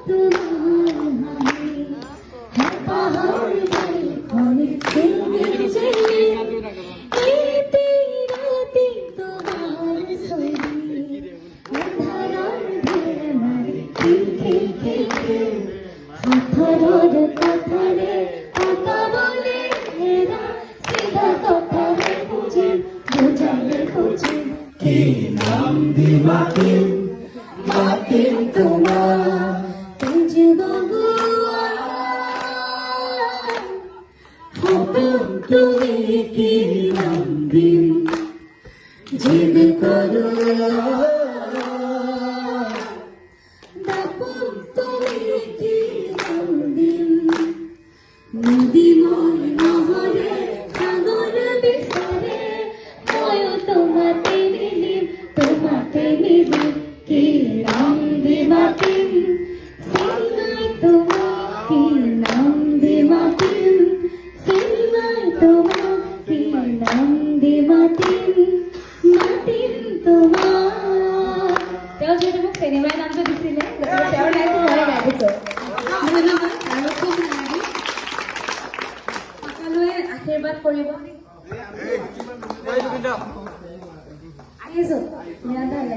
তোমার হাতে হ্যাঁ পাহাড় বাড়ি অনেক তুমি চেয়ে এতে রাতে তোমার সরি ধারার ধরে মারে খিল খিল খিল খিল হাথারোর কথারে কথা বলে এরা সিধা কথারে বুঝে বোঝালে বুঝে কি নাম দি মাতিম মাতিম তোমার তুঝ বগুয়া হুকুম তুমি কি নাম দিম জিদ করো দাপুম তুমি কি নাম দিন নদীময় নহরে সাগর বিস্তারে ময় তোমাতে নিলিম কি নাম দি মাতিম